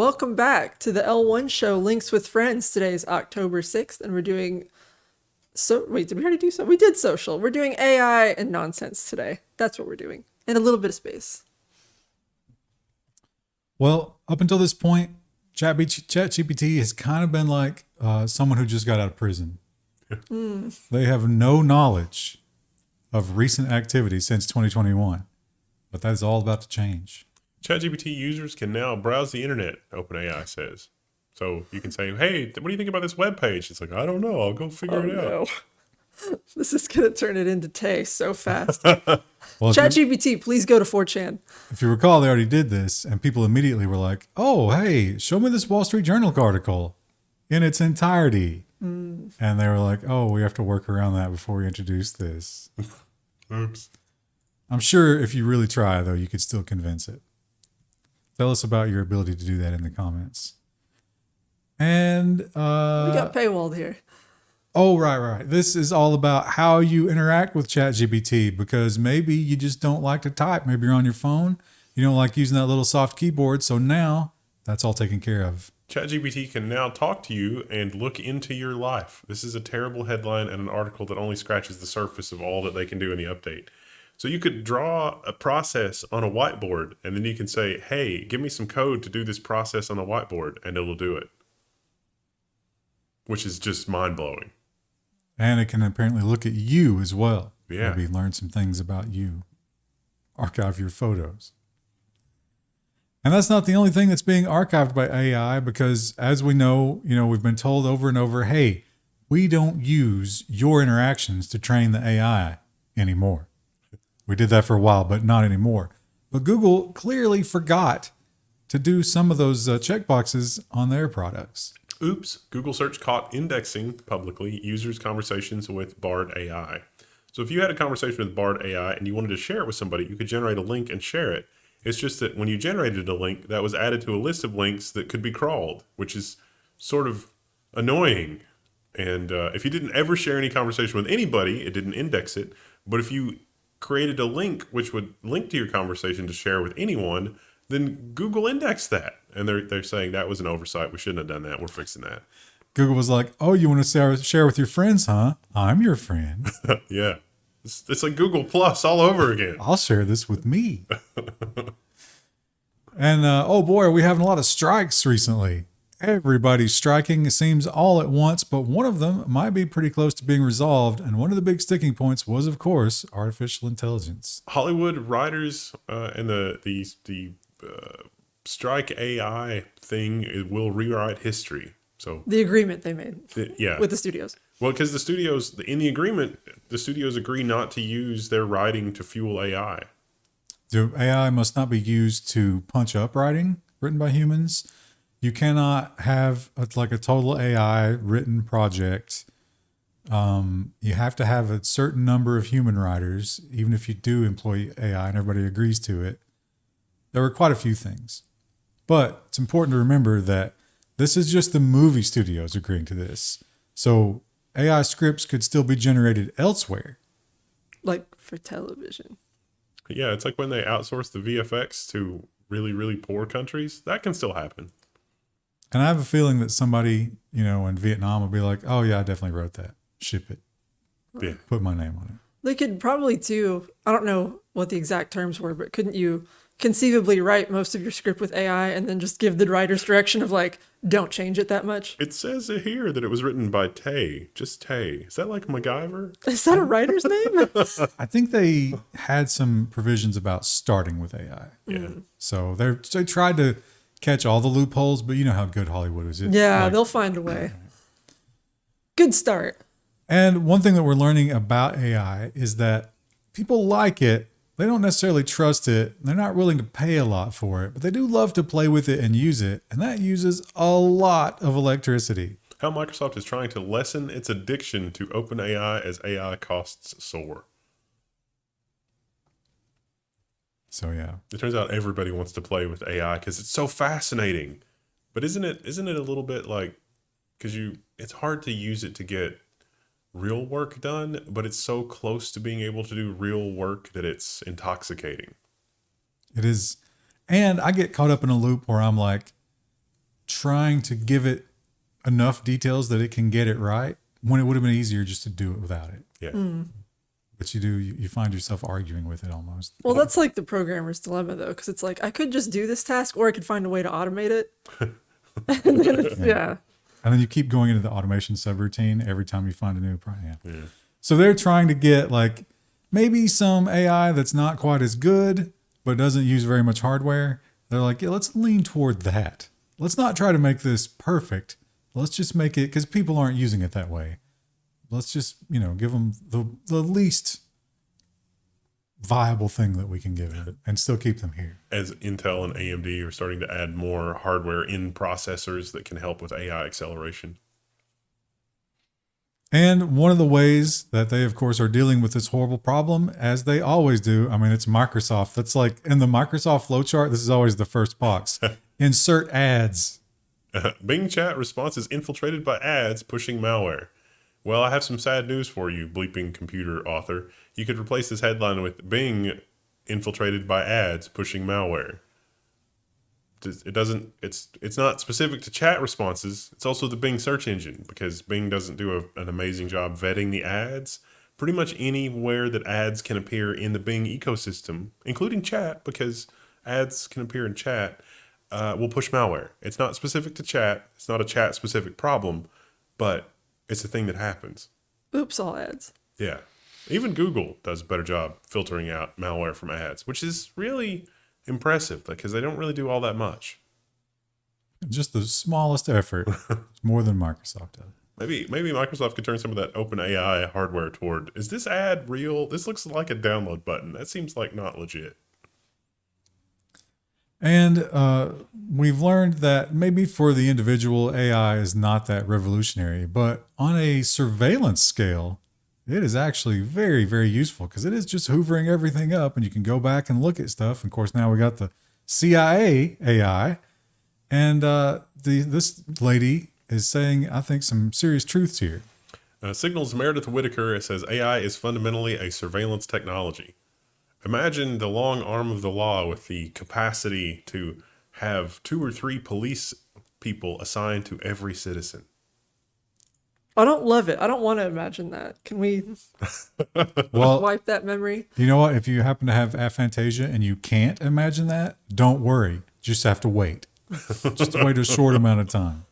welcome back to the L1 show, Links with Friends. Today is October 6th, and we're doing... Wait, did we already do so? We did social. We're doing AI and nonsense today. That's what we're doing. And a little bit of space. Well, up until this point, ChatGPT has kind of been like someone who just got out of prison. They have no knowledge of recent activity since 2021, but that is all about to change. ChatGPT users can now browse the internet, OpenAI says. So you can say, hey, what do you think about this web page? It's like, I don't know. I'll go figure it out. No. This is going to turn it into Tay so fast. Well, ChatGPT, please go to 4chan. if you recall, they already did this, and people immediately were like, oh, hey, show me this Wall Street Journal article in its entirety. And they were like, oh, we have to work around that before we introduce this. Oops. I'm sure if you really try, though, you could still convince it. Tell us about your ability to do that in the comments. And We got paywalled here. oh, right. This is all about how you interact with ChatGPT, because maybe you just don't like to type. Maybe you're on your phone. You don't like using that little soft keyboard. So now that's all taken care of. ChatGPT can now talk to you and look into your life. This is a terrible headline and an article that only scratches the surface of all that they can do in the update. So you could draw a process on a whiteboard, and then you can say, hey, give me some code to do this process on a whiteboard, and it'll do it. Which is just mind-blowing. And it can apparently look at you as well. Yeah. Maybe learn some things about you. Archive your photos. And that's not the only thing that's being archived by AI, because as we know, we've been told over and over, hey, we don't use your interactions to train the AI anymore. We did that for a while, but not anymore. But Google clearly forgot to do some of those checkboxes on their products. Oops, Google search caught indexing publicly users' conversations with Bard AI. So if you had a conversation with Bard AI and you wanted to share it with somebody, you could generate a link and share it. It's just that when you generated a link, that was added to a list of links that could be crawled, which is sort of annoying. And if you didn't ever share any conversation with anybody, it didn't index it. But if you created a link which would link to your conversation to share with anyone, then Google indexed that. And they're saying that was an oversight. We shouldn't have done that. We're fixing that. Google was like, oh, you want to share with your friends, huh? I'm your friend. Yeah. It's like Google Plus all over again. I'll share this with me. And oh boy, are we having a lot of strikes recently. Everybody's striking, it seems, all at once, but one of them might be pretty close to being resolved. And one of the big sticking points was, of course, artificial intelligence. Hollywood writers and the strike AI thing, it will rewrite history. So The agreement they made yeah. with the studios. Well, because the studios, in the agreement, the studios agree not to use their writing to fuel AI. The AI must not be used to punch up writing written by humans. You cannot have a total AI written project. You have to have a certain number of human writers, even if you do employ AI and everybody agrees to it. There were quite a few things. But it's important to remember that this is just the movie studios agreeing to this. So AI scripts could still be generated elsewhere. Like for television. Yeah, it's like when they outsource the VFX to really, really poor countries. That can still happen. And I have a feeling that somebody, in Vietnam will be like, oh yeah, I definitely wrote that. Ship it. Yeah. Put my name on it. They could probably do, I don't know what the exact terms were, but couldn't you conceivably write most of your script with AI and then just give the writer's direction of don't change it that much? It says here that it was written by Tay. Just Tay. Is that like MacGyver? Is that a writer's name? I think they had some provisions about starting with AI. Yeah. So they tried to catch all the loopholes, but you know how good Hollywood is. Yeah, they'll find a way. Good start. And one thing that we're learning about AI is that people like it. They don't necessarily trust it. They're not willing to pay a lot for it, but they do love to play with it and use it. And that uses a lot of electricity. How Microsoft is trying to lessen its addiction to OpenAI as AI costs soar. So yeah. It turns out everybody wants to play with AI because it's so fascinating. But isn't it a little bit like, because it's hard to use it to get real work done, but it's so close to being able to do real work that it's intoxicating. It is. And I get caught up in a loop where I'm like, trying to give it enough details that it can get it right when it would have been easier just to do it without it. Yeah. But you find yourself arguing with it almost. Well, that's like the programmer's dilemma, though, because it's like, I could just do this task, or I could find a way to automate it. And then it's, yeah. And then you keep going into the automation subroutine every time you find a new problem. Yeah. So they're trying to get like maybe some AI that's not quite as good, but doesn't use very much hardware. They're like, yeah, let's lean toward that. Let's not try to make this perfect. Let's just make it, because people aren't using it that way. Let's just, give them the least viable thing that we can give them and still keep them here. As Intel and AMD are starting to add more hardware in processors that can help with AI acceleration. And one of the ways that they, of course, are dealing with this horrible problem, as they always do, I mean, it's Microsoft. That's like in the Microsoft flowchart, this is always the first box. Insert ads. Bing chat response is infiltrated by ads pushing malware. Well, I have some sad news for you, bleeping computer author. You could replace this headline with Bing infiltrated by ads pushing malware. It's not specific to chat responses. It's also the Bing search engine, because Bing doesn't do an amazing job vetting the ads. Pretty much anywhere that ads can appear in the Bing ecosystem, including chat, because ads can appear in chat, will push malware. It's not specific to chat. It's not a chat specific problem, but it's a thing that happens. Oops, all ads. Yeah. Even Google does a better job filtering out malware from ads, which is really impressive because they don't really do all that much. Just the smallest effort. It's more than Microsoft does. Maybe Microsoft could turn some of that OpenAI hardware toward, is this ad real? This looks like a download button. That seems like not legit. And we've learned that maybe for the individual, AI is not that revolutionary, but on a surveillance scale, it is actually very, very useful because it is just hoovering everything up and you can go back and look at stuff. And of course, now we got the CIA AI. And this lady is saying, I think, some serious truths here. Signals Meredith Whittaker says AI is fundamentally a surveillance technology. Imagine the long arm of the law with the capacity to have 2 or 3 police people assigned to every citizen. I don't love it. I don't want to imagine that. Can we wipe that memory? You know what? If you happen to have aphantasia and you can't imagine that, don't worry. Just have to wait. Just wait a short amount of time.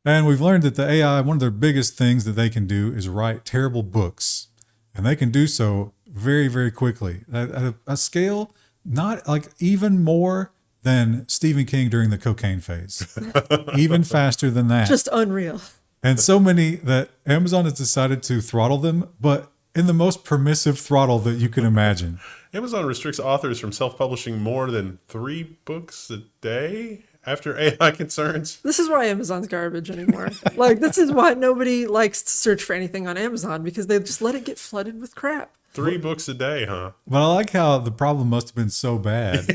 And we've learned that the AI, one of their biggest things that they can do is write terrible books. And they can do so very, very quickly. At a scale not like even more than Stephen King during the cocaine phase. Even faster than that. Just unreal. And so many that Amazon has decided to throttle them, but in the most permissive throttle that you can imagine. Amazon restricts authors from self-publishing more than 3 books a day after AI concerns. This is why Amazon's garbage anymore. Like, this is why nobody likes to search for anything on Amazon, because they just let it get flooded with crap. 3 books a day, huh? But I like how the problem must have been so bad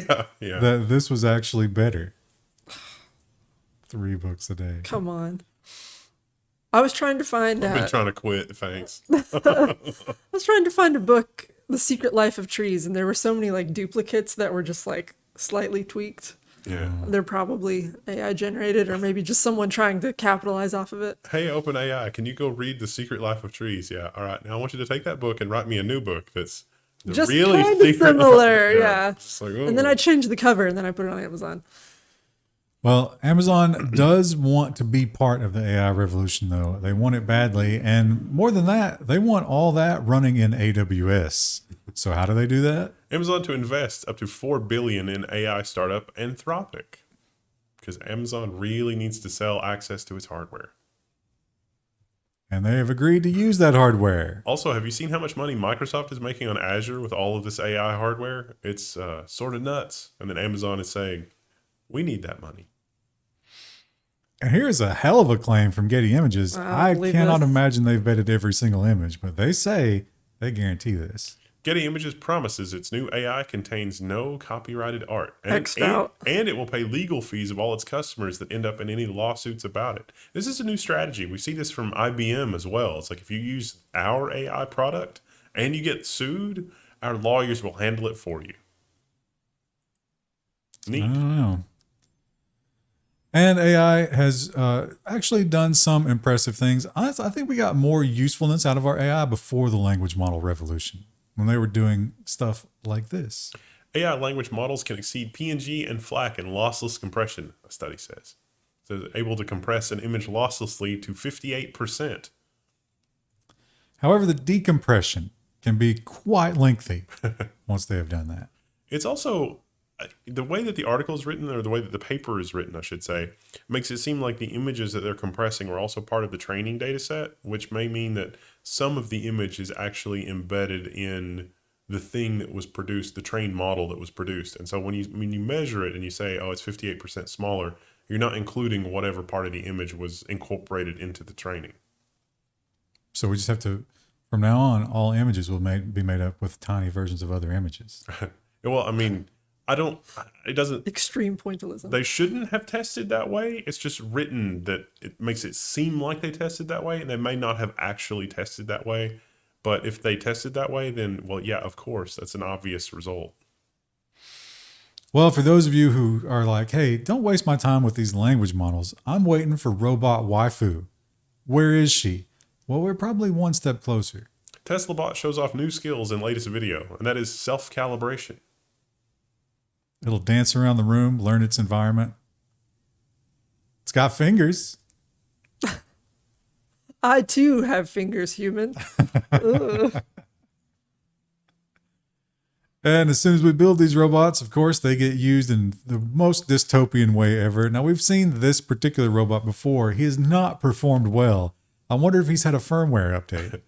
that this was actually better. 3 books a day. Come on. I was trying to find I've been trying to quit, thanks. I was trying to find a book, The Secret Life of Trees, and there were so many like duplicates that were just like slightly tweaked. Yeah. They're probably AI generated, or maybe just someone trying to capitalize off of it. Hey, OpenAI, can you go read The Secret Life of Trees? Yeah. All right. Now I want you to take that book and write me a new book that's Just really kind of secret. similar, yeah. Just like, And then I changed the cover, and then I put it on Amazon. Well, Amazon does want to be part of the AI revolution, though. They want it badly. And more than that, they want all that running in AWS. So how do they do that? Amazon to invest up to $4 billion in AI startup Anthropic, because Amazon really needs to sell access to its hardware. And they have agreed to use that hardware. Also, have you seen how much money Microsoft is making on Azure with all of this AI hardware? It's sort of nuts. And then Amazon is saying, we need that money. And here's a hell of a claim from Getty Images. I believe cannot this. imagine they've vetted every single image, but they say they guarantee this. Getty Images promises its new AI contains no copyrighted art. X'd out. And it will pay legal fees of all its customers that end up in any lawsuits about it. This is a new strategy. We see this from IBM as well. It's like if you use our AI product and you get sued, our lawyers will handle it for you. I Neat. don't know. And AI has actually done some impressive things. Honestly, I think we got more usefulness out of our AI before the language model revolution, when they were doing stuff like this. AI language models can exceed PNG and FLAC in lossless compression, a study says. So they're able to compress an image losslessly to 58%. However, the decompression can be quite lengthy once they have done that. It's also the way that the article is written, or the way that the paper is written, I should say, makes it seem like the images that they're compressing are also part of the training data set, which may mean that some of the image is actually embedded in the thing that was produced, the trained model that was produced. And so when you measure it and you say, oh, it's 58% smaller, you're not including whatever part of the image was incorporated into the training. So we just have to, from now on, all images will be made up with tiny versions of other images. Well, I mean, it doesn't, Extreme pointillism. they shouldn't have tested that way. It's just written that it makes it seem like they tested that way, and they may not have actually tested that way. But if they tested that way, then, well, yeah, of course, that's an obvious result. Well, for those of you who are like, hey, don't waste my time with these language models, I'm waiting for robot waifu. Where is she? Well, we're probably one step closer. TeslaBot shows off new skills in latest video, and that is self-calibration. It'll dance around the room, learn its environment. It's got fingers. I too have fingers, human. Ugh. And as soon as we build these robots, of course, they get used in the most dystopian way ever. Now, we've seen this particular robot before. He has not performed well. I wonder if he's had a firmware update.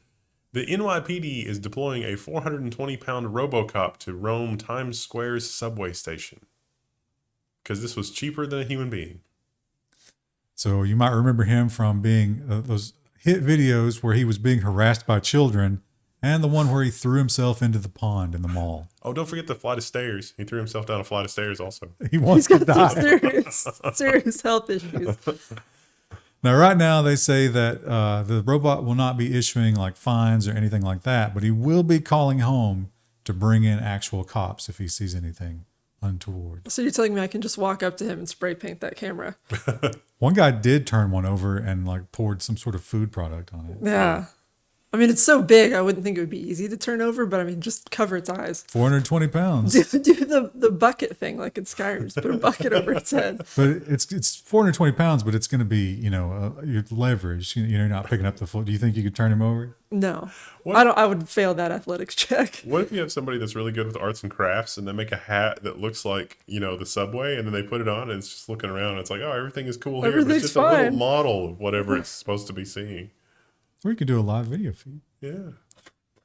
The NYPD is deploying a 420-pound robocop to roam Times Square's subway station, because this was cheaper than a human being. So you might remember him from being those hit videos where he was being harassed by children, and the one where he threw himself into the pond in the mall. Oh, don't forget the flight of stairs. He threw himself down a flight of stairs also. He wants He's to got some die. serious health issues. Now, right now, they say that the robot will not be issuing like fines or anything like that, but he will be calling home to bring in actual cops if he sees anything untoward. So you're telling me I can just walk up to him and spray paint that camera? One guy did turn one over and like poured some sort of food product on it. Yeah. I mean, it's so big, I wouldn't think it would be easy to turn over, but I mean, just cover its eyes. 420 pounds. Do the bucket thing like in Skyrim. Just put a bucket over its head. But it's 420 pounds, but it's going to be, your leverage. You're not picking up the full. Do you think you could turn him over? No. What? I would fail that athletics check. What if you have somebody that's really good with arts and crafts, and they make a hat that looks like, the subway, and then they put it on and it's just looking around. And it's like, oh, everything is cool here. But Everything's it's just a little fine. model of whatever it's supposed to be seeing. Or you could do a live video feed. Yeah.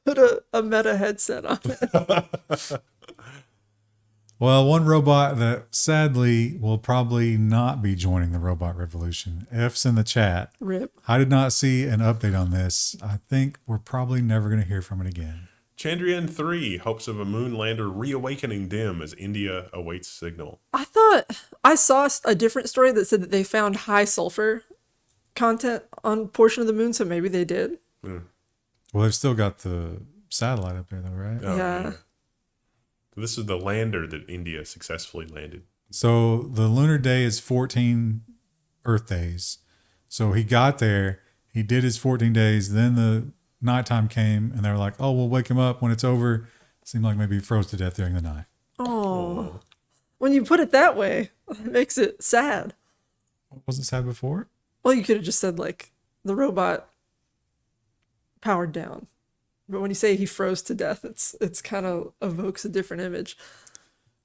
Put a meta headset on it. Well, one robot that sadly will probably not be joining the robot revolution. F's in the chat. Rip. I did not see an update on this. I think we're probably never going to hear from it again. Chandrayaan-3, hopes of a moon lander reawakening dim as India awaits signal. I thought I saw a different story that said that they found high sulfur content on a portion of the moon, so maybe they did. Well, they've still got the satellite up there, though, right? Oh, Yeah. So this is the lander that India successfully landed. So the lunar day is 14 Earth days. So he got there, he did his 14 days, then the nighttime came, and they were like, oh, we'll wake him up when it's over. It seemed like maybe he froze to death during the night. Oh. When you put it that way, it makes it sad. Wasn't sad before? Well, you could have just said, like, the robot powered down. But when you say he froze to death, it's kind of evokes a different image.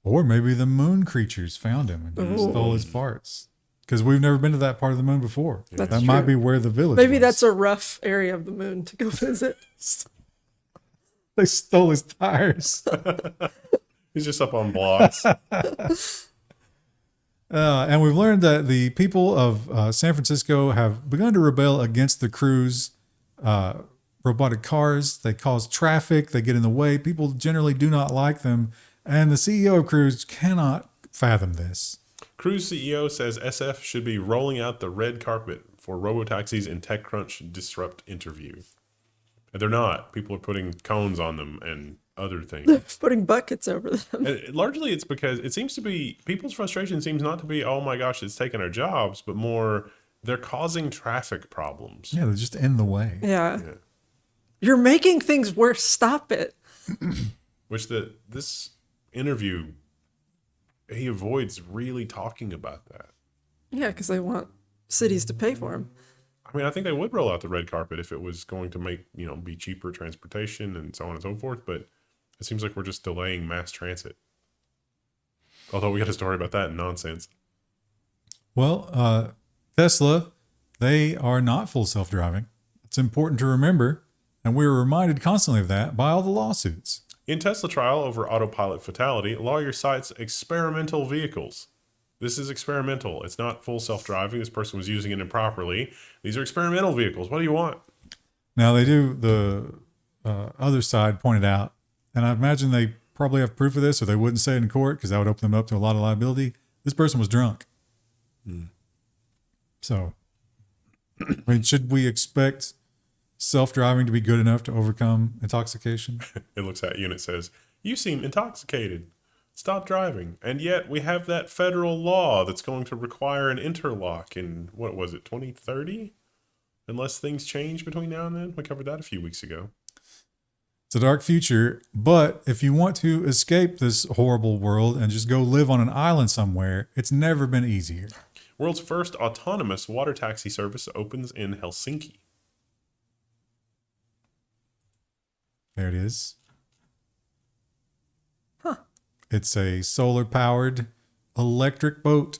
Or maybe the moon creatures found him and stole his parts. Because we've never been to that part of the moon before. That's that might true. be where the village Maybe was. that's a rough area of the moon to go visit. They stole his tires. He's just up on blocks. And we've learned that the people of San Francisco have begun to rebel against the Cruise robotic cars. They cause traffic. They get in the way. People generally do not like them. And the CEO of Cruise cannot fathom this. Cruise CEO says SF should be rolling out the red carpet for Robotaxis in TechCrunch disrupt interview. And they're not. People are putting cones on them and other things. Putting buckets over them. And largely it's because it seems to be people's frustration seems not to be, oh my gosh, it's taking our jobs, but more they're causing traffic problems. Yeah, they're just in the way. Yeah. Yeah. You're making things worse. Stop it. Which this interview, he avoids really talking about that. Yeah, because they want cities to pay for them. I mean, I think they would roll out the red carpet if it was going to make, be cheaper transportation and so on and so forth. But it seems like we're just delaying mass transit. Although we got a story about that nonsense. Well, Tesla, they are not full self-driving. It's important to remember, and we were reminded constantly of that by all the lawsuits. In Tesla trial over Autopilot fatality, lawyer cites experimental vehicles. This is experimental. It's not full self-driving. This person was using it improperly. These are experimental vehicles. What do you want? Now, they do, the other side pointed out, and I imagine they probably have proof of this, or they wouldn't say it in court because that would open them up to a lot of liability. This person was drunk. So, I mean, should we expect self-driving to be good enough to overcome intoxication? It looks at you and it says, you seem intoxicated. Stop driving. And yet we have that federal law that's going to require an interlock in, what was it, 2030? Unless things change between now and then. We covered that a few weeks ago. It's a dark future, but if you want to escape this horrible world and just go live on an island somewhere, it's never been easier. World's first autonomous water taxi service opens in Helsinki. There it is. Huh. It's a solar-powered electric boat.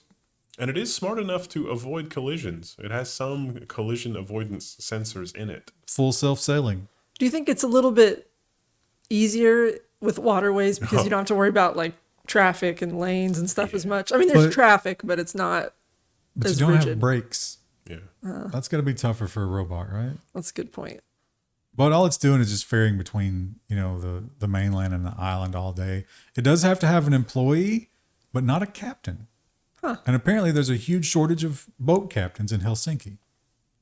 And it is smart enough to avoid collisions. It has some collision avoidance sensors in it. Full self-sailing. Do you think it's a little bit easier with waterways because you don't have to worry about like traffic and lanes and stuff as much? I mean, there's traffic, but it's not But as you don't rigid. have brakes. Yeah. That's got to be tougher for a robot, right? That's a good point. But all it's doing is just ferrying between, the mainland and the island all day. It does have to have an employee, but not a captain. Huh. And apparently there's a huge shortage of boat captains in Helsinki.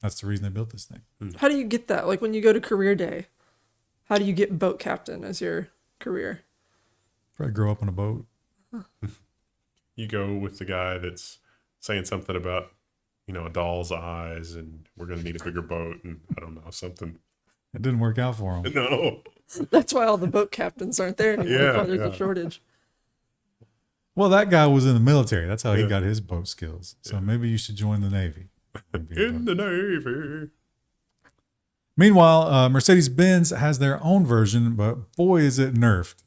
That's the reason they built this thing. How do you get that? Like when you go to career day, how do you get boat captain as your career? Probably grow up on a boat. You go with the guy that's saying something about, a doll's eyes and we're going to need a bigger boat and I don't know, something. It didn't work out for him. No. That's why all the boat captains aren't there anymore. Yeah, That's why there's yeah. a shortage. Well, that guy was in the military. That's how he got his boat skills. So maybe you should join the Navy. In the Navy. Meanwhile, Mercedes-Benz has their own version, but boy, is it nerfed.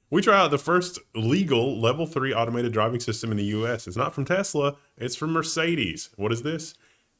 We try out the first legal level 3 automated driving system in the US. It's not from Tesla. It's from Mercedes. What is this?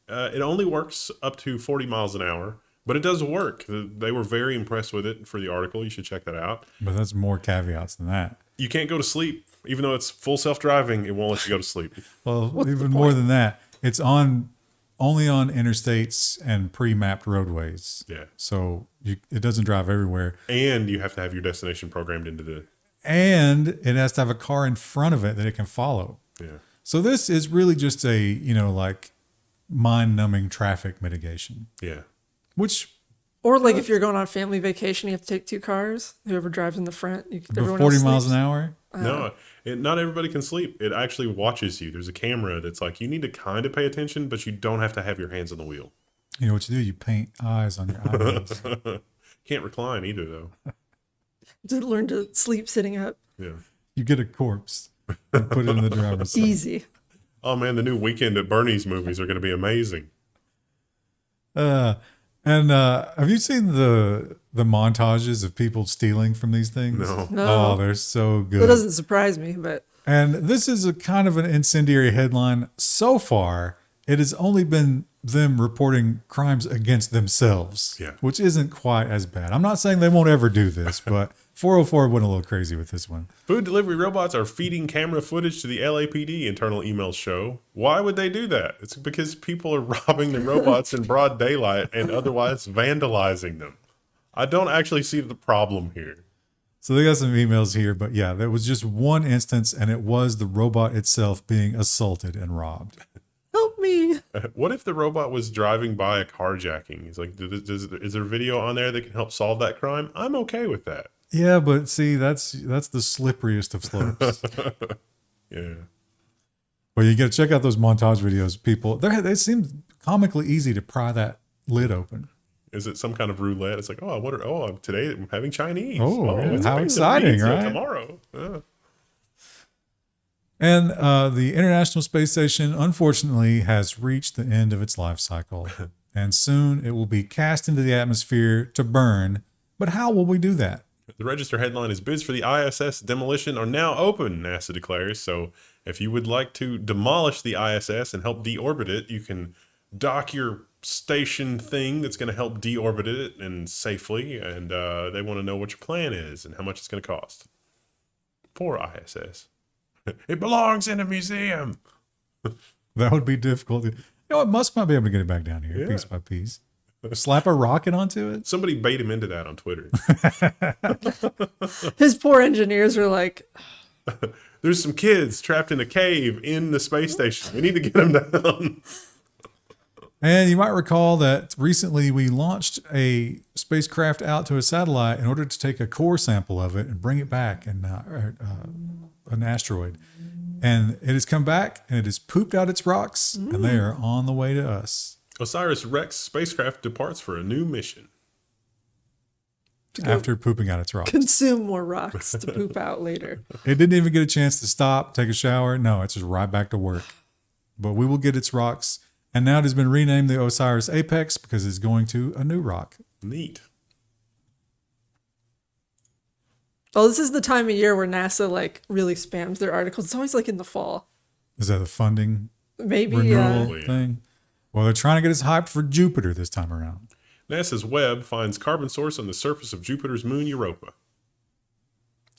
It only works up to 40 miles an hour, but it does work. They were very impressed with it for the article. You should check that out. But that's more caveats than that. You can't go to sleep. Even though it's full self-driving, it won't let you go to sleep. Well, even more than that, it's only on interstates and pre-mapped roadways. Yeah. So it doesn't drive everywhere. And you have to have your destination programmed into the... And it has to have a car in front of it that it can follow. Yeah. So this is really just a, like mind-numbing traffic mitigation. Yeah. Which Or like if you're going on family vacation, you have to take 2 cars. Whoever drives in the front, everyone 40 else miles sleeps. an hour. No, not everybody can sleep. It actually watches you. There's a camera that's like, you need to kind of pay attention, but you don't have to have your hands on the wheel. You know what you do? You paint eyes on your eyelids. Can't recline either, though. Just learn to sleep sitting up. Yeah. You get a corpse and put it in the driver's seat. Easy. Oh, man, the new Weekend at Bernie's movies are going to be amazing. And have you seen the montages of people stealing from these things? No. No. Oh, they're so That good. doesn't surprise me, but And this is a kind of an incendiary headline. So far, it has only been them reporting crimes against themselves, Yeah. which isn't quite as bad. I'm not saying they won't ever do this, but 404 went a little crazy with this one. Food delivery robots are feeding camera footage to the LAPD, internal emails show. Why would they do that? It's because people are robbing the robots in broad daylight and otherwise vandalizing them. I don't actually see the problem here. So they got some emails here, but yeah, there was just one instance, and it was the robot itself being assaulted and robbed. help me. What if the robot was driving by a carjacking? He's like, is there video on there that can help solve that crime? I'm okay with that. Yeah, but see, that's the slipperiest of slopes. Yeah. Well, you got to check out those montage videos. People, they seem comically easy to pry that lid open. Is it some kind of roulette? It's like, oh, I wonder. Oh, today I'm having Chinese. Oh, yeah. It's How pizza exciting, right? Tomorrow. And the International Space Station, unfortunately, has reached the end of its life cycle. And soon it will be cast into the atmosphere to burn. But how will we do that? The Register headline is bids for the ISS demolition are now open, NASA declares. So if you would like to demolish the ISS and help deorbit it, you can dock your station thing that's going to help deorbit it and safely. And they want to know what your plan is and how much it's going to cost. Poor ISS. It belongs in a museum. That would be difficult. Musk might be able to get it back down here piece by piece. Slap a rocket onto it. Somebody bait him into that on Twitter. His poor engineers are like, There's some kids trapped in a cave in the space station. We need to get them down. And you might recall that recently we launched a spacecraft out to a satellite in order to take a core sample of it and bring it back and an asteroid. And it has come back and it has pooped out its rocks and they are on the way to us. OSIRIS-REx spacecraft departs for a new mission. After pooping out its rocks. consume more rocks to poop out later. It didn't even get a chance to stop, take a shower. No, it's just right back to work. But we will get its rocks. And now it has been renamed the OSIRIS Apex because it's going to a new rock. Neat. Oh, this is the time of year where NASA like really spams their articles. It's always like in the fall. Is that the funding Maybe renewal thing? Well, they're trying to get us hyped for Jupiter this time around. NASA's Webb finds carbon source on the surface of Jupiter's moon Europa.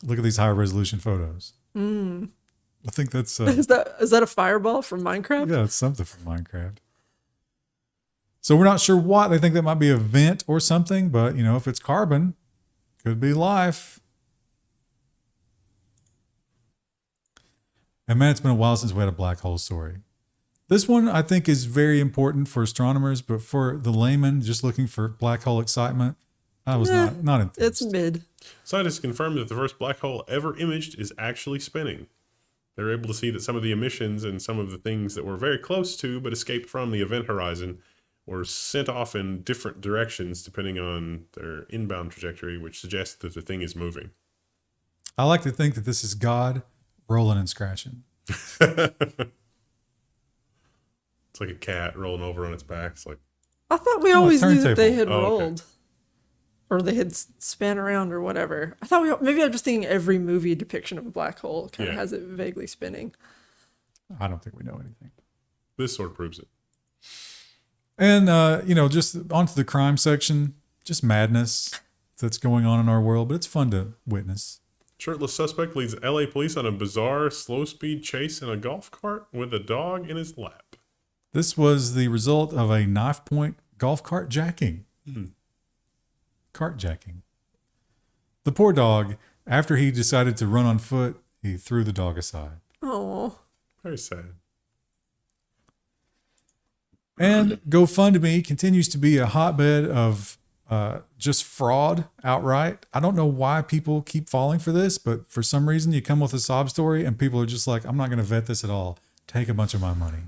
Look at these high resolution photos. I think that's is that a fireball from Minecraft? yeah, it's something from Minecraft. So we're not sure what they think that might be a vent or something, but if it's carbon, could be life. And man, it's been a while since we had a black hole story. This one I think is very important for astronomers, but for the layman just looking for black hole excitement, I was not enthused. It's mid. Scientists confirmed that the first black hole ever imaged is actually spinning. They were able to see that some of the emissions and some of the things that were very close to but escaped from the event horizon were sent off in different directions depending on their inbound trajectory, which suggests that the thing is moving. I like to think that this is God rolling and scratching. It's like a cat rolling over on its back. It's like, I thought we always knew that turntable. they had Oh, okay. rolled. Or they had span around or whatever. I thought maybe I'm just thinking every movie depiction of a black hole kind of has it vaguely spinning. I don't think we know anything. this sort of proves it. And, just onto the crime section, just madness that's going on in our world, but it's fun to witness. Shirtless suspect leads LA police on a bizarre slow-speed chase in a golf cart with a dog in his lap. This was the result of a knife point golf cart jacking. Cart jacking. The poor dog, after he decided to run on foot, he threw the dog aside. Oh. Very sad. And GoFundMe continues to be a hotbed of just fraud outright. I don't know why people keep falling for this, but for some reason you come with a sob story and people are just like, I'm not going to vet this at all. Take a bunch of my money.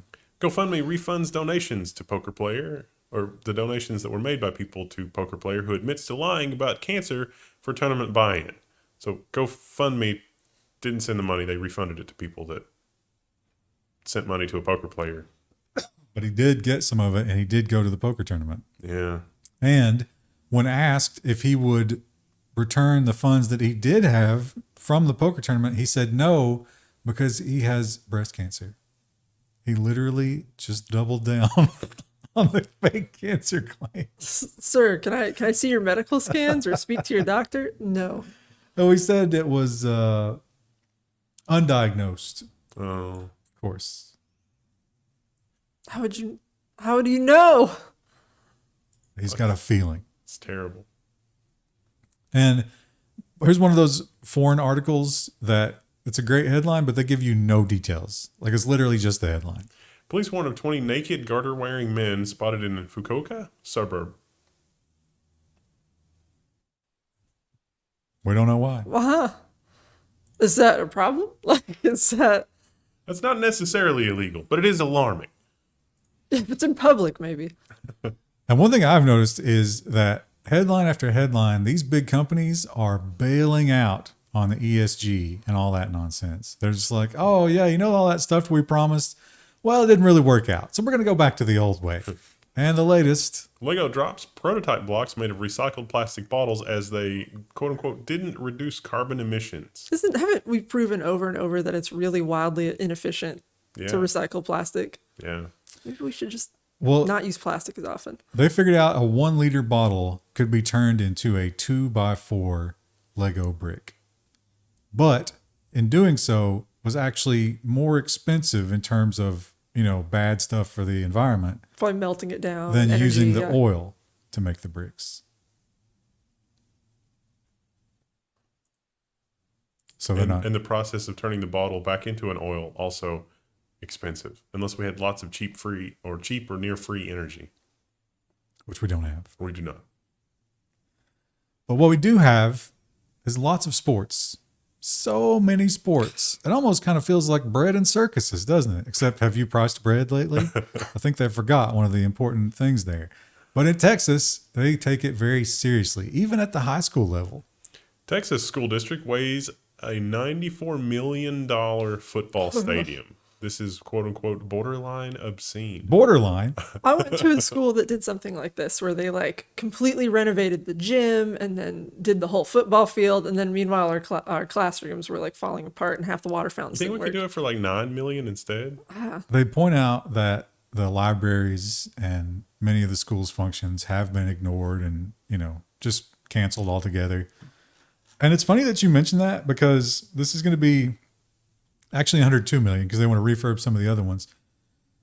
GoFundMe refunds donations to poker player, or the donations that were made by people to poker player who admits to lying about cancer for tournament buy-in. So GoFundMe didn't send the money. They refunded it to people that sent money to a poker player. But he did get some of it and he did go to the poker tournament. Yeah. And when asked if he would return the funds that he did have from the poker tournament, he said no, because he has breast cancer. He literally just doubled down on the fake cancer claim. Sir, can I see your medical scans or speak to your doctor? No. No, he said it was undiagnosed, Oh. of course. How would you know? He's got a feeling. It's terrible. And here's one of those foreign articles that it's a great headline, but they give you no details. Like it's literally just the headline. Police warn of 20 naked garter-wearing men spotted in Fukuoka suburb. We don't know why. Huh? Is that a problem? Like, is that That's not necessarily illegal, but it is alarming. if it's in public, maybe? And one thing I've noticed is that headline after headline, these big companies are bailing out on the ESG and all that nonsense. They're just like, oh, yeah, you know, all that stuff we promised? Well, it didn't really work out. So we're going to go back to the old way. And the latest. Lego drops prototype blocks made of recycled plastic bottles as they, quote unquote, didn't reduce carbon emissions. Haven't we proven over and over that it's really wildly inefficient to recycle plastic? Yeah. Maybe we should just Well, not use plastic as often. they figured out a 1 liter bottle could be turned into a 2x4 Lego brick. But in doing so was actually more expensive in terms of, you know, bad stuff for the environment Probably melting it down. than energy, using the yeah. oil to make the bricks. So they're not. And the process of turning the bottle back into an oil also expensive, unless we had lots of cheap or near free energy. Which we don't have. We do not. But what we do have is lots of sports. So many sports. It almost kind of feels like bread and circuses, doesn't it? Except, have you priced bread lately? I think they forgot one of the important things there. But in Texas, they take it very seriously, even at the high school level. Texas school district weighs a $94 million football stadium. This is, quote unquote, borderline obscene. Borderline. I went to a school that did something like this, where they like completely renovated the gym and then did the whole football field, and then meanwhile our classrooms were like falling apart and half the water You fountains think we didn't could work. do it for like $9 million instead? They point out that the libraries and many of the school's functions have been ignored and, you know, just canceled altogether. And it's funny that you mentioned that, because this is going to be actually 102 million because they want to refurb some of the other ones.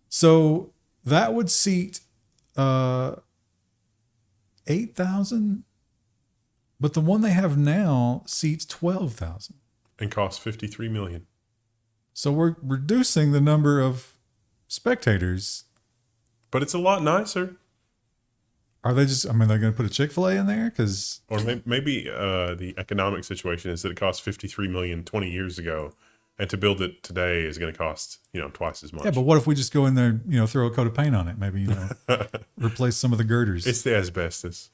So that would seat 8,000, but the one they have now seats 12,000. And costs $53 million. So we're reducing the number of spectators. But it's a lot nicer. Are they just, I mean, they're going to put a Chick-fil-A in there? Because Or maybe the economic situation is that it cost $53 million 20 years ago, and to build it today is going to cost, you know, twice as much. yeah, but what if we just go in there, you know, throw a coat of paint on it? Maybe, you know, replace some of the girders. It's the asbestos.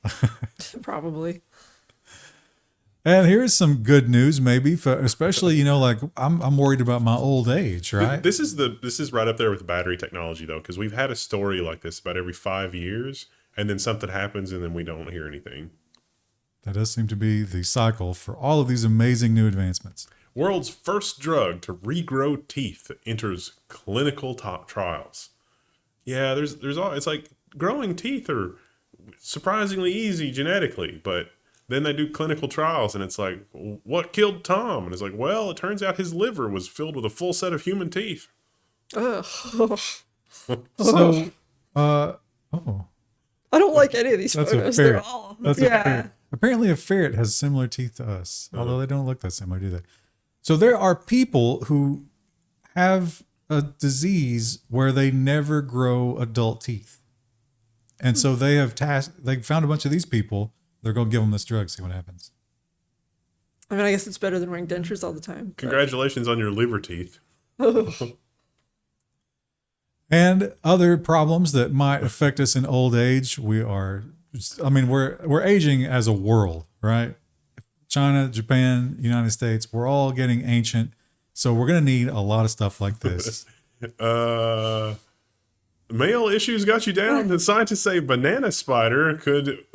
Probably. And here's some good news, maybe, for especially, you know, like I'm worried about my old age, right? This is right up there with battery technology, though, because we've had a story like this about every 5 years, and then something happens, and then we don't hear anything. That does seem to be the cycle for all of these amazing new advancements. World's first drug to regrow teeth enters clinical trials. Yeah, there's all. It's like growing teeth are surprisingly easy genetically, but then they do clinical trials, and it's like, what killed Tom? And it's like, well, it turns out his liver was filled with a full set of human teeth. Ugh. So, I don't like any of these that's a photos. They're ferret. all That's a ferret. Apparently, a ferret has similar teeth to us, although they don't look that similar, do they? So there are people who have a disease where they never grow adult teeth, and so they have they found a bunch of these people. They're going to give them this drug, see what happens. I mean, I guess it's better than wearing dentures all the time. But Congratulations on your liver teeth. And other problems that might affect us in old age. We're aging as a world, right? China, Japan, United States, we're all getting ancient. So we're going to need a lot of stuff like this. Male issues got you down. The scientists say banana spider could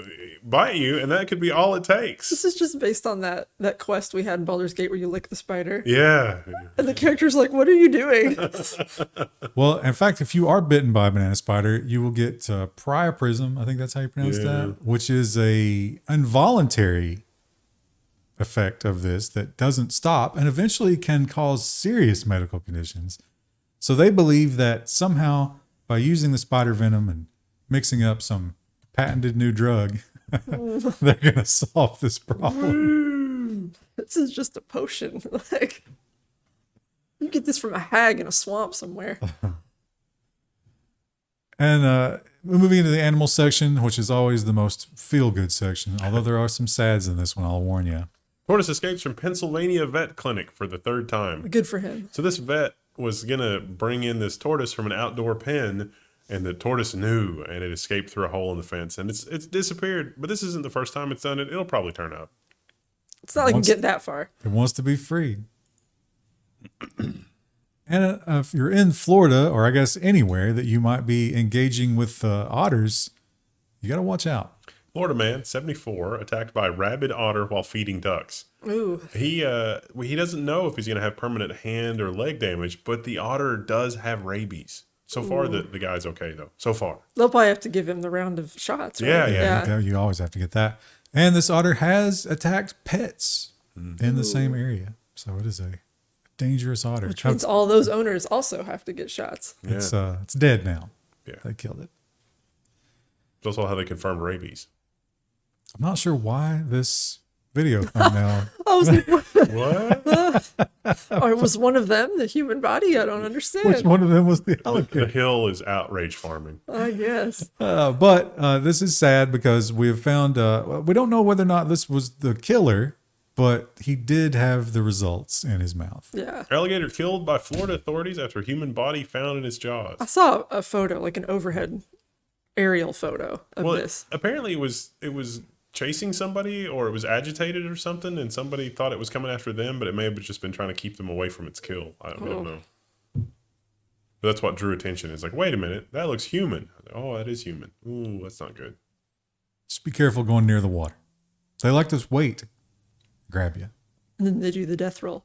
bite you, and that could be all it takes. This is just based on that quest we had in Baldur's Gate where you lick the spider. Yeah. And the character's like, what are you doing? Well, in fact, if you are bitten by a banana spider, you will get priapism. I think that's how you pronounce that, which is a involuntary effect of this that doesn't stop and eventually can cause serious medical conditions. So they believe that somehow by using the spider venom and mixing up some patented new drug, they're going to solve this problem. This is just a potion. Like, you get this from a hag in a swamp somewhere. And moving into the animal section, which is always the most feel-good section, although there are some sads in this one, I'll warn you. Tortoise escapes from Pennsylvania vet clinic for the third time. Good for him. So this vet was going to bring in this tortoise from an outdoor pen, and the tortoise knew, and it escaped through a hole in the fence. And it's disappeared, but this isn't the first time it's done it. It'll probably turn up. It's not like it can get that far. It wants to be free. And if you're in Florida, or I guess anywhere that you might be engaging with otters, you got to watch out. Florida man, 74, attacked by rabid otter while feeding ducks. Ooh. He doesn't know if he's going to have permanent hand or leg damage, but the otter does have rabies. So far, the guy's okay, though. So far. They'll probably have to give him the round of shots, right? Yeah. You always have to get that. And this otter has attacked pets in the same area. So it is a dangerous otter. Which means all those owners also have to get shots. It's dead now. Yeah. They killed it. It's also how they confirmed rabies. I'm not sure why this video thumbnail. I was like, What? or it was one of them, the human body? I don't understand. Which one of them was the The alligator? hill is outrage farming. I guess. But this is sad because we have found, we don't know whether or not this was the killer, but he did have the results in his mouth. Yeah. Alligator killed by Florida authorities after human body found in its jaws. I saw a photo, like an overhead aerial photo of this. Apparently it was chasing somebody, or it was agitated or something, and somebody thought it was coming after them, but it may have just been trying to keep them away from its kill. I don't know. But that's what drew attention. It's like, wait a minute, that looks human. Oh, that is human. Ooh, that's not good. Just be careful going near the water. They like to wait, grab you. And then they do the death roll.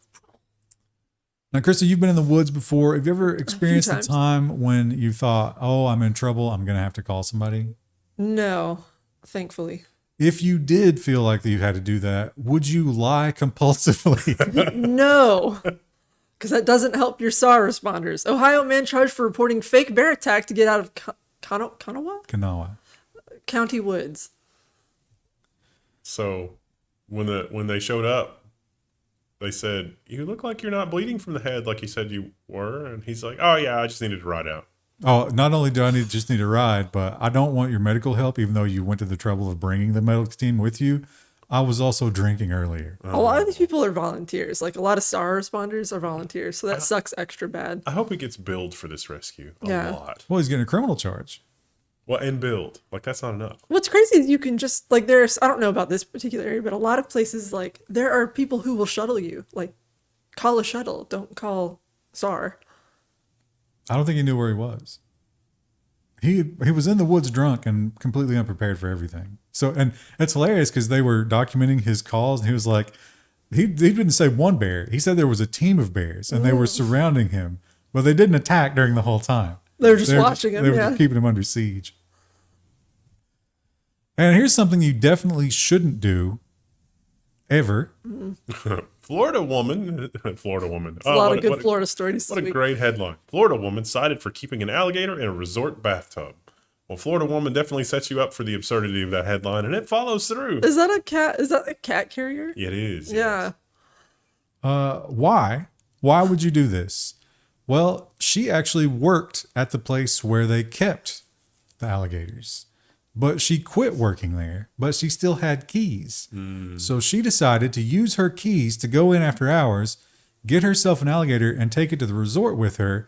Now, Krista, you've been in the woods before. Have you ever experienced a times. time when you thought, oh, I'm in trouble, I'm going to have to call somebody? No, thankfully. If you did feel like that you had to do that, would you lie compulsively? No, because that doesn't help your SAR responders. Ohio man charged for reporting fake bear attack to get out of Kanawha Kanawha. County woods. So when they showed up, they said, you look like you're not bleeding from the head like you said you were. And he's like, oh, yeah, I just needed to ride out. Oh, not only do I just need a ride, but I don't want your medical help, even though you went to the trouble of bringing the medical team with you. I was also drinking earlier. A lot of these people are volunteers. Like a lot of SAR responders are volunteers. So that sucks extra bad. I hope he gets billed for this rescue a lot. Well, he's getting a criminal charge. Well, and billed. Like, that's not enough. What's crazy is you can just, like, I don't know about this particular area, but a lot of places, like, there are people who will shuttle you. Like, call a shuttle. Don't call SAR. I don't think he knew where he was. He was in the woods drunk and completely unprepared for everything. So, and it's hilarious because they were documenting his calls, and he was like, he didn't say one bear. He said there was a team of bears, and they were surrounding him, but they didn't attack during the whole time. They were just watching him, They were just keeping him under siege. And here's something you definitely shouldn't do, ever. Florida woman. Florida woman. A lot of good Florida stories this What a week. great headline. Florida woman cited for keeping an alligator in a resort bathtub. Well, Florida woman definitely sets you up for the absurdity of that headline, and it follows through. Is that a cat? Is that a cat carrier? It is. Yeah. Why? Why would you do this? Well, she actually worked at the place where they kept the alligators, but she quit working there, but she still had keys. So she decided to use her keys to go in after hours, get herself an alligator, and take it to the resort with her.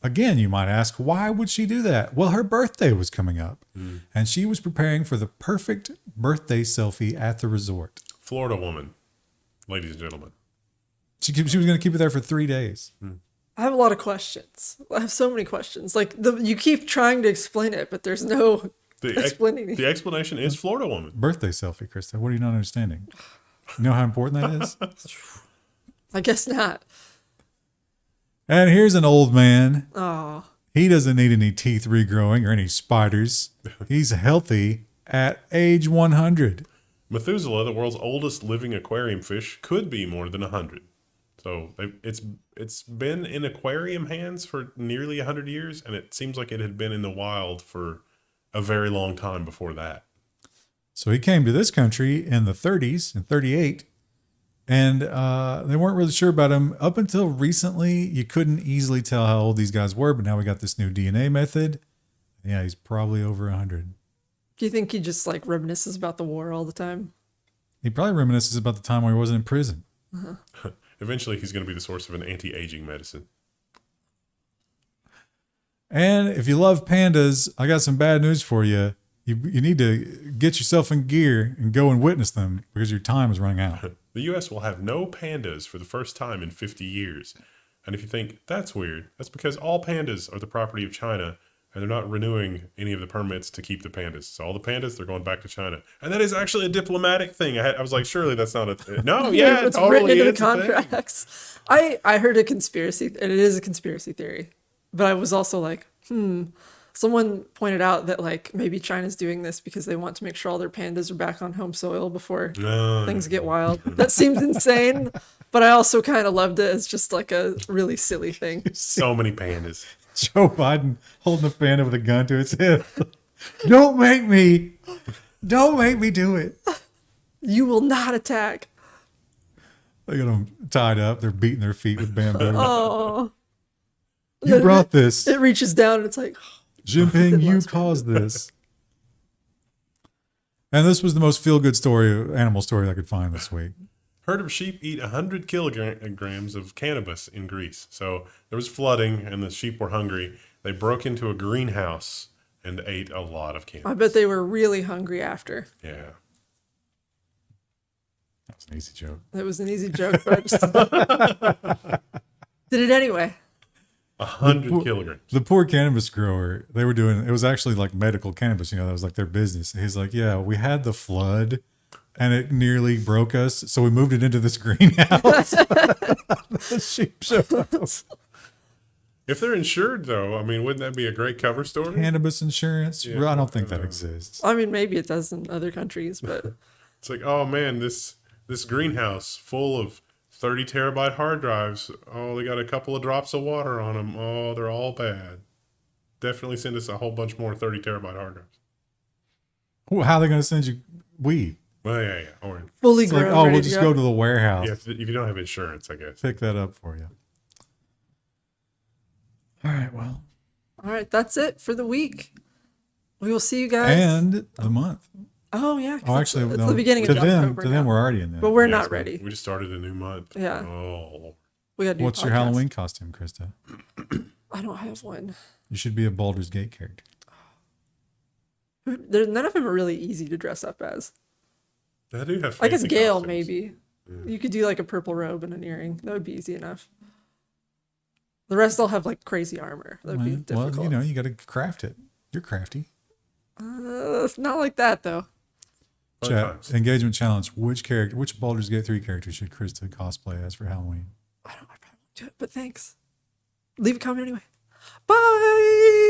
Again, you might ask, why would she do that? Well, her birthday was coming up, and she was preparing for the perfect birthday selfie at the resort. Florida woman, ladies and gentlemen. She was going to keep it there for 3 days. I have a lot of questions. I have so many questions. Like, you keep trying to explain it, but there's no explaining. The explanation is Florida woman. Birthday selfie, Krista. What are you not understanding? You know how important that is? I guess not. And here's an old man. Oh, He doesn't need any teeth regrowing or any spiders. He's healthy at age 100. Methuselah, the world's oldest living aquarium fish, could be more than 100. So it's been in aquarium hands for nearly 100 years, and it seems like it had been in the wild for a very long time before that. So he came to this country in the 30s, in 38, and they weren't really sure about him. Up until recently, you couldn't easily tell how old these guys were, but now we got this new DNA method. Yeah, he's probably over 100. do you think he just like reminisces about the war all the time? He probably reminisces about the time when he wasn't in prison. Eventually, he's going to be the source of an anti-aging medicine. And if you love pandas, I got some bad news for you. You need to get yourself in gear and go and witness them because your time is running out. The U.S. will have no pandas for the first time in 50 years. And if you think that's weird, that's because all pandas are the property of China, and they're not renewing any of the permits to keep the pandas. So all the pandas, they're going back to China. And that is actually a diplomatic thing. I was like, surely that's not a... No, yeah, it's totally written into the is a thing. contracts. I heard a conspiracy, and it is a conspiracy theory. But I was also like, Someone pointed out that like maybe China's doing this because they want to make sure all their pandas are back on home soil before things get wild. That seems insane, but I also kind of loved it as just like a really silly thing. So many pandas. Joe Biden holding a panda with a gun to its head. Don't make me do it. You will not attack. They got them tied up. They're beating their feet with bamboo. Oh, You brought this. it reaches down and it's like, Jinping, you caused this. And this was the most feel-good animal story I could find this week. Herd of sheep eat 100 kilograms of cannabis in Greece. So there was flooding and the sheep were hungry. They broke into a greenhouse and ate a lot of cannabis. I bet they were really hungry after. Yeah. That was an easy joke. It was an easy joke, but I just did it anyway. 100 kilograms. The poor cannabis grower, they were doing, it was actually like medical cannabis, that was like their business. And he's like, yeah, we had the flood and it nearly broke us. So we moved it into this greenhouse. The sheep show. If they're insured, though, I mean, wouldn't that be a great cover story? Cannabis insurance? Yeah. I don't think that exists. I mean, maybe it does in other countries, but It's like, oh man, this greenhouse full of 30 terabyte hard drives. Oh, they got a couple of drops of water on them. Oh, they're all bad. Definitely send us a whole bunch more 30 terabyte hard drives. Well, how are they going to send you weed? Well, yeah. Or fully It's grown. like, oh, ready we'll to just go. go to the warehouse. yeah, if you don't have insurance, I guess. Pick that up for you. All right, well. All right, that's it for the week. We will see you guys. And the month. Oh yeah, 'cause Oh, actually, it's no, the beginning to of them, October to now. them, we're already in there. But we're Yeah, not so ready. We just started a new month. Yeah. Oh. We got to do. What's your podcasts. Halloween costume, Krista? I don't have one. You should be a Baldur's Gate character. None of them are really easy to dress up as. I do have I guess fancy Gale costumes. maybe. You could do like a purple robe and an earring. That would be easy enough. The rest all have like crazy armor. That would be difficult. Well, you got to craft it. You're crafty. Not like that though. Fun Chat, times. engagement challenge. Which Baldur's Gate 3 character should Krista cosplay as for Halloween? I probably won't do it, but thanks. Leave a comment anyway. Bye.